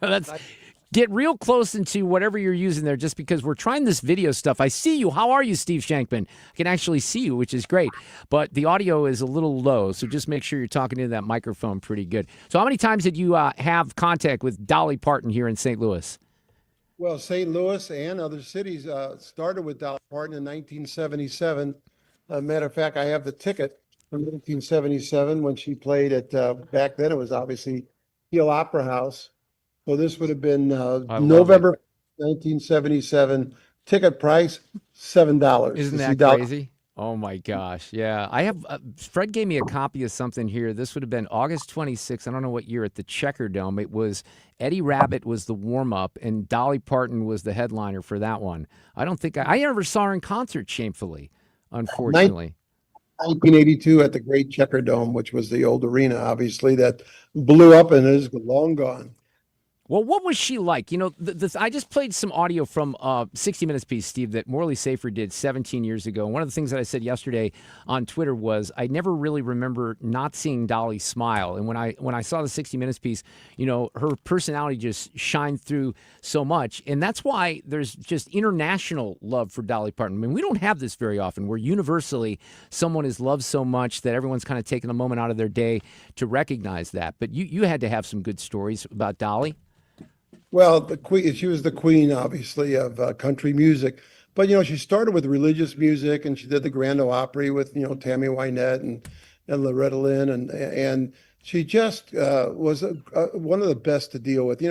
That's get real close into whatever you're using there just because we're trying this video stuff. I see you. How are you, Steve Schankman? I can actually see you, which is great. But the audio is a little low, so just make sure you're talking into that microphone pretty good. So how many times did you have contact with Dolly Parton here in St. Louis? Well, St. Louis and other cities started with Dolly Parton in 1977. Matter of fact, I have the ticket from 1977 when she played at, back then it was obviously Hill Opera House. So this would have been I love it. November 1977. Ticket price $7 Isn't to see that Dolly. crazy? Oh my gosh. Yeah. I have Fred gave me a copy of something here. This would have been August 26th. I don't know what year at the Checker Dome. It was Eddie Rabbit was the warm up and Dolly Parton was the headliner for that one. I don't think I never saw her in concert, shamefully, unfortunately. 1982 at the Great Checker Dome, which was the old arena, obviously, that blew up and is long gone. Well, what was she like? You know, I just played some audio from 60 Minutes piece, Steve, that Morley Safer did 17 years ago. One of the things that I said yesterday on Twitter was I never really remember not seeing Dolly smile. And when I saw the 60 Minutes piece, you know, her personality just shined through so much. And that's why there's just international love for Dolly Parton. I mean, we don't have this very often where universally someone is loved so much that everyone's kind of taking a moment out of their day to recognize that. But you had to have some good stories about Dolly. Well, the queen, she was the queen, obviously, of country music. But, she started with religious music and she did the Grand Ole Opry with, Tammy Wynette and Loretta Lynn. And she just was one of the best to deal with.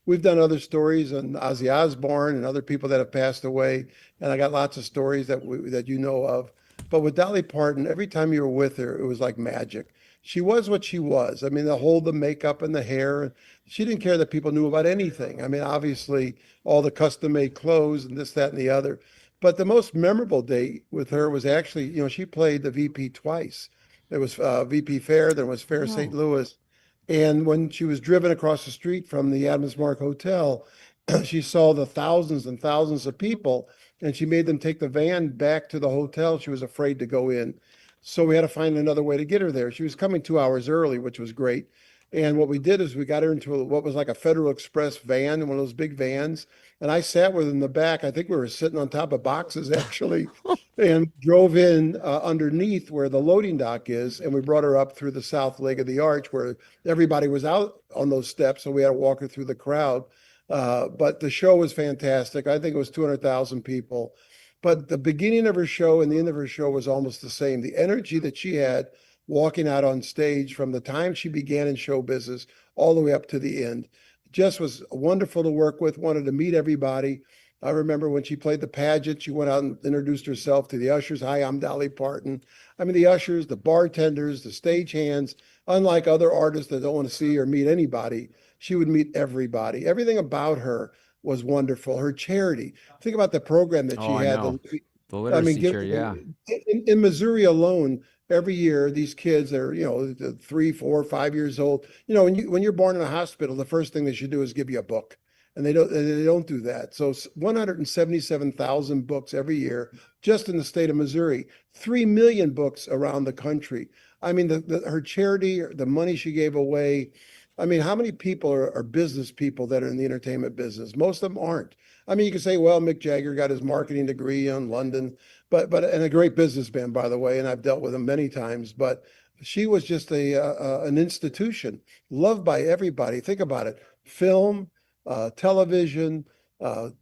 We've done other stories on Ozzy Osbourne and other people that have passed away. And I got lots of stories that you know of. But with Dolly Parton, every time you were with her, it was like magic. She was what she was. I mean, the makeup and the hair. She didn't care that people knew about anything. I mean, obviously, all the custom made clothes and this, that, and the other. But the most memorable date with her was actually, she played the VP twice. There was VP Fair, there was Fair St. Oh. Louis. And when she was driven across the street from the Adams Mark Hotel, she saw the thousands and thousands of people, and she made them take the van back to the hotel. She was afraid to go in. So we had to find another way to get her there. She was coming 2 hours early, which was great. And what we did is we got her into what was like a Federal Express van, one of those big vans. And I sat with her in the back. I think we were sitting on top of boxes actually, and drove in underneath where the loading dock is. And we brought her up through the south leg of the arch where everybody was out on those steps. So we had to walk her through the crowd. But the show was fantastic. I think it was 200,000 people. But the beginning of her show and the end of her show was almost the same. The energy that she had walking out on stage from the time she began in show business all the way up to the end just was wonderful to work with, wanted to meet everybody. I remember when she played the pageant, she went out and introduced herself to the ushers. Hi, I'm Dolly Parton. I mean, the ushers, the bartenders, the stagehands, unlike other artists that don't want to see or meet anybody, she would meet everybody. Everything about her was wonderful. Her charity. Think about the program that Oh, she I had. know. The I mean, literacy chair, yeah. in Missouri alone, every year these kids are, 3, 4, 5 years old. When you're born in a hospital, the first thing they should do is give you a book, and they don't do that. So 177,000 books every year just in the state of Missouri, 3 million books around the country. I mean, her charity, the money she gave away. I mean, how many people are business people that are in the entertainment business? Most of them aren't. I mean, you could say, well, Mick Jagger got his marketing degree in London, but and a great businessman, by the way, and I've dealt with him many times. But she was just an institution, loved by everybody. Think about it: film, television,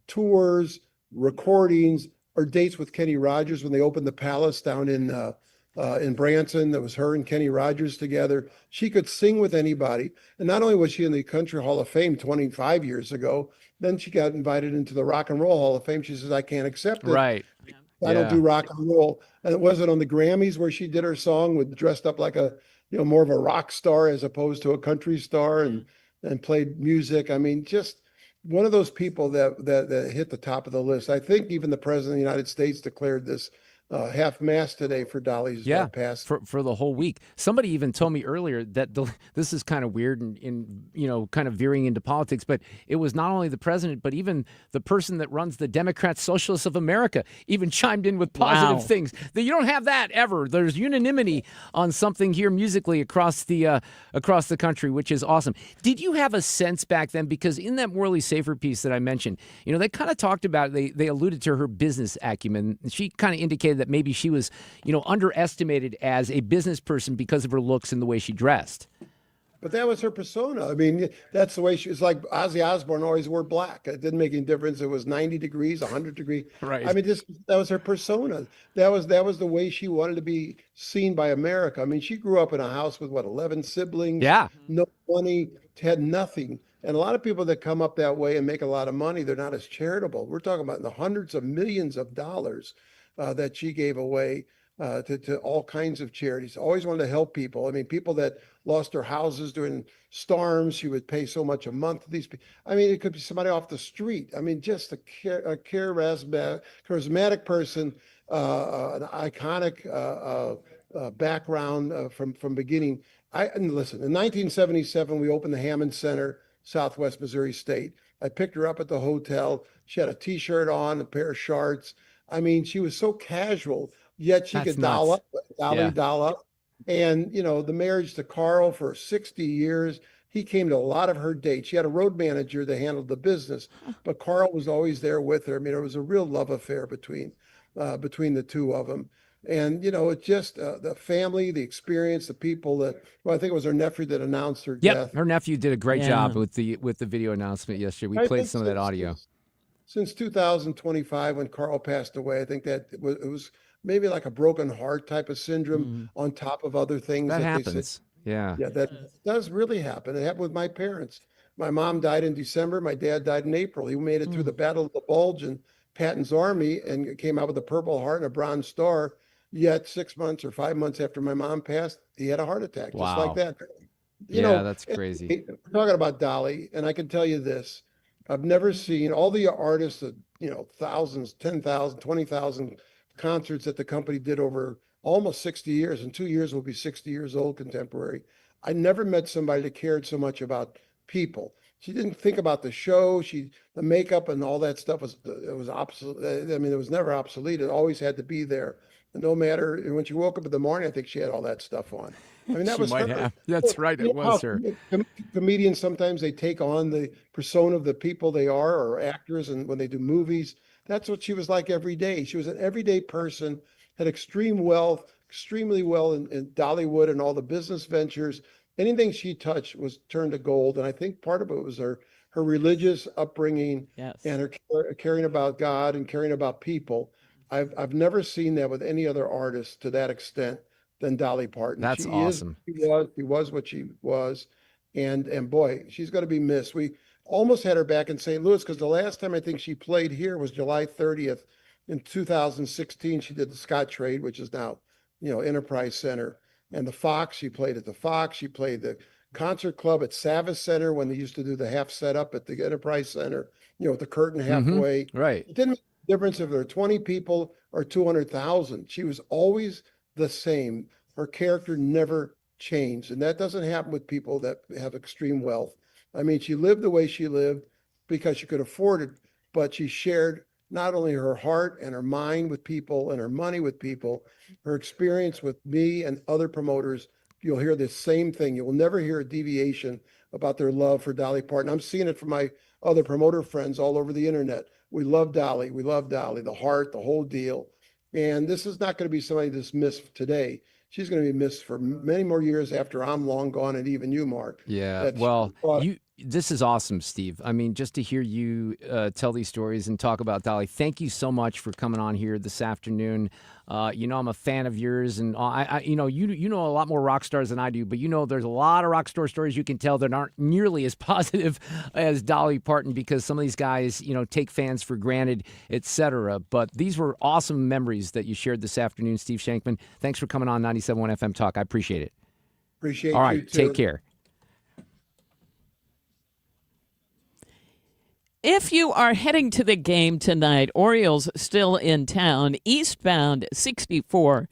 tours, recordings, or dates with Kenny Rogers when they opened the Palace down in Branson. That was her and Kenny Rogers together. She could sing with anybody. And not only was she in the Country Hall of Fame 25 years ago, then she got invited into the Rock and Roll Hall of Fame. She says, I can't accept it. Right. I don't Yeah. do rock and roll. And it wasn't on the Grammys where she did her song with dressed up like more of a rock star as opposed to a country star and played music. I mean, just one of those people that hit the top of the list. I think even the president of the United States declared this half mast today for Dolly's Yeah, passing. for the whole week. Somebody even told me earlier that this is kind of weird and in kind of veering into politics, but it was not only the president, but even the person that runs the Democrat Socialists of America even chimed in with positive Wow. things. That you don't have that ever. There's unanimity on something here musically across the country, which is awesome. Did you have a sense back then, because in that Morley Safer piece that I mentioned, they kind of talked about, they alluded to her business acumen. She kind of indicated that maybe she was underestimated as a business person because of her looks and the way she dressed. But that was her persona. I mean, that's the way she was. Like Ozzy Osbourne always wore black. It didn't make any difference. It was 90 degrees, 100 degrees. Right. I mean, that was her persona. That was the way she wanted to be seen by America. I mean, she grew up in a house with 11 siblings, Yeah. no money, had nothing. And a lot of people that come up that way and make a lot of money, they're not as charitable. We're talking about the hundreds of millions of dollars that she gave away to all kinds of charities. Always wanted to help people. I mean, people that lost their houses during storms, she would pay so much a month to these people. I mean, it could be somebody off the street. I mean, just a charismatic person, an iconic background from beginning. And listen, in 1977, we opened the Hammond Center, Southwest Missouri State. I picked her up at the hotel. She had a T-shirt on, a pair of shorts. I mean, she was so casual, yet she That's could doll nuts. up, dolly Yeah. doll up. And, the marriage to Carl for 60 years, he came to a lot of her dates. She had a road manager that handled the business, but Carl was always there with her. I mean, it was a real love affair between the two of them. And, it's just the family, the experience, the people well, I think it was her nephew that announced her Yep, death. her nephew did a great Yeah. job with the video announcement yesterday. We I played think some of that audio. since 2025, when Carl passed away, I think that it was maybe like a broken heart type of syndrome on top of other things That that they said. happens. Yeah. Yeah, that does really happen. It happened with my parents. My mom died in December. My dad died in April. He made it through the Battle of the Bulge and Patton's Army and came out with a Purple Heart and a Bronze Star. Yet 6 months or 5 months after my mom passed, he had a heart attack, just like Wow. that. Yeah, that's crazy. We're talking about Dolly, and I can tell you this. I've never seen all the artists that, thousands, 10,000, 20,000 concerts that the company did over almost 60 years. In 2 years, we'll be 60 years old, contemporary. I never met somebody that cared so much about people. She didn't think about the show. The makeup and all that stuff was obsolete. I mean, it was never obsolete. It always had to be there. And no matter when she woke up in the morning, I think she had all that stuff on. I mean, that She was might her. have. That's right. You It know was how her. comedians sometimes they take on the persona of the people they are, or actors, and when they do movies, that's what she was like every day. She was an everyday person, had extreme wealth, extremely well in Dollywood and all the business ventures. Anything she touched was turned to gold, and I think part of it was her religious upbringing Yes. and her caring about God and caring about people. I've never seen that with any other artist to that extent than Dolly Parton. That's awesome. She was what she was. And boy, she's going to be missed. We almost had her back in St. Louis because the last time I think she played here was July 30th in 2016. She did the Scottrade, which is now, Enterprise Center. And the Fox, she played at the Fox. She played the Concert Club at Savas Center when they used to do the half setup at the Enterprise Center, with the curtain halfway. Right. It didn't make a difference if there were 20 people or 200,000. She was always the same. Her character never changed. And that doesn't happen with people that have extreme wealth. I mean, she lived the way she lived because she could afford it, but she shared not only her heart and her mind with people and her money with people, her experience with me and other promoters. You'll hear the same thing. You will never hear a deviation about their love for Dolly Parton. I'm seeing it from my other promoter friends all over the internet. We love Dolly. We love Dolly, the heart, the whole deal. And this is not going to be somebody that's missed today. She's going to be missed for many more years after I'm long gone, and even you, Mark. Yeah. Well, this is awesome, Steve. I mean, just to hear you tell these stories and talk about Dolly. Thank you so much for coming on here this afternoon. I'm a fan of yours, and you know a lot more rock stars than I do. But there's a lot of rock star stories you can tell that aren't nearly as positive as Dolly Parton, because some of these guys, take fans for granted, etc. But these were awesome memories that you shared this afternoon, Steve Schankman. Thanks for coming on 97.1 FM Talk. I appreciate it. Appreciate All you right, too. take care. If you are heading to the game tonight, Orioles still in town, eastbound 64.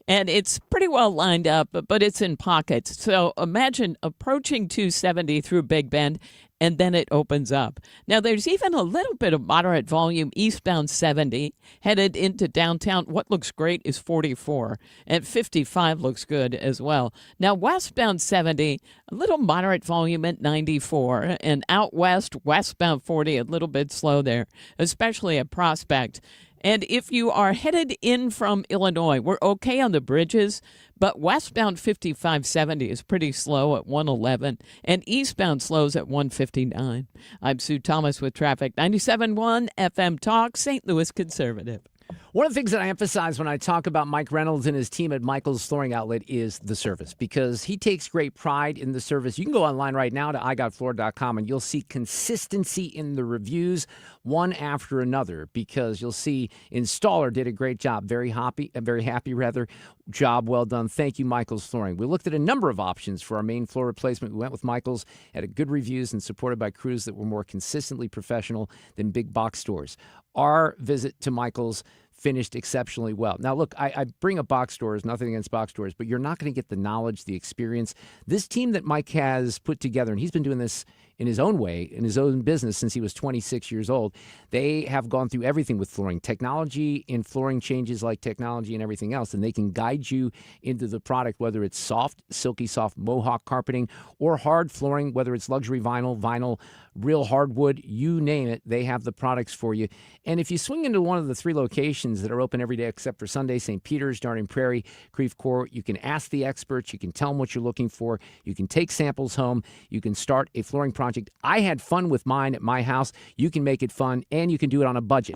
And it's pretty well lined up, but it's in pockets. So imagine approaching 270 through Big Bend, and then it opens up. Now, there's even a little bit of moderate volume eastbound 70, headed into downtown. What looks great is 44, and 55 looks good as well. Now, westbound 70, a little moderate volume at 94, and out west, westbound 40, a little bit slow there, especially at Prospect. And if you are headed in from Illinois, we're okay on the bridges, but westbound 5570 is pretty slow at 111, and eastbound slows at 159. I'm Sue Thomas with Traffic 97.1 FM Talk, St. Louis Conservative. One of the things that I emphasize when I talk about Mike Reynolds and his team at Michael's Flooring Outlet is the service, because he takes great pride in the service. You can go online right now to igotfloor.com and you'll see consistency in the reviews one after another, because you'll see installer did a great job. Very happy, job well done. Thank you, Michael's Flooring. We looked at a number of options for our main floor replacement. We went with Michael's, had a good reviews and supported by crews that were more consistently professional than big box stores. Our visit to Michael's finished exceptionally well. Now, look, I bring up box stores, nothing against box stores, but you're not going to get the knowledge, the experience. This team that Mike has put together, and he's been doing this in his own way, in his own business since he was 26 years old, they have gone through everything with flooring. Technology in flooring changes like technology and everything else, and they can guide you into the product, whether it's soft, silky soft mohawk carpeting or hard flooring, whether it's luxury vinyl, real hardwood, you name it, they have the products for you. And if you swing into one of the 3 locations that are open every day except for Sunday, St. Peter's, Darden Prairie, Creve Coeur, you can ask the experts, you can tell them what you're looking for, you can take samples home, you can start a flooring project. I had fun with mine at my house. You can make it fun, and you can do it on a budget.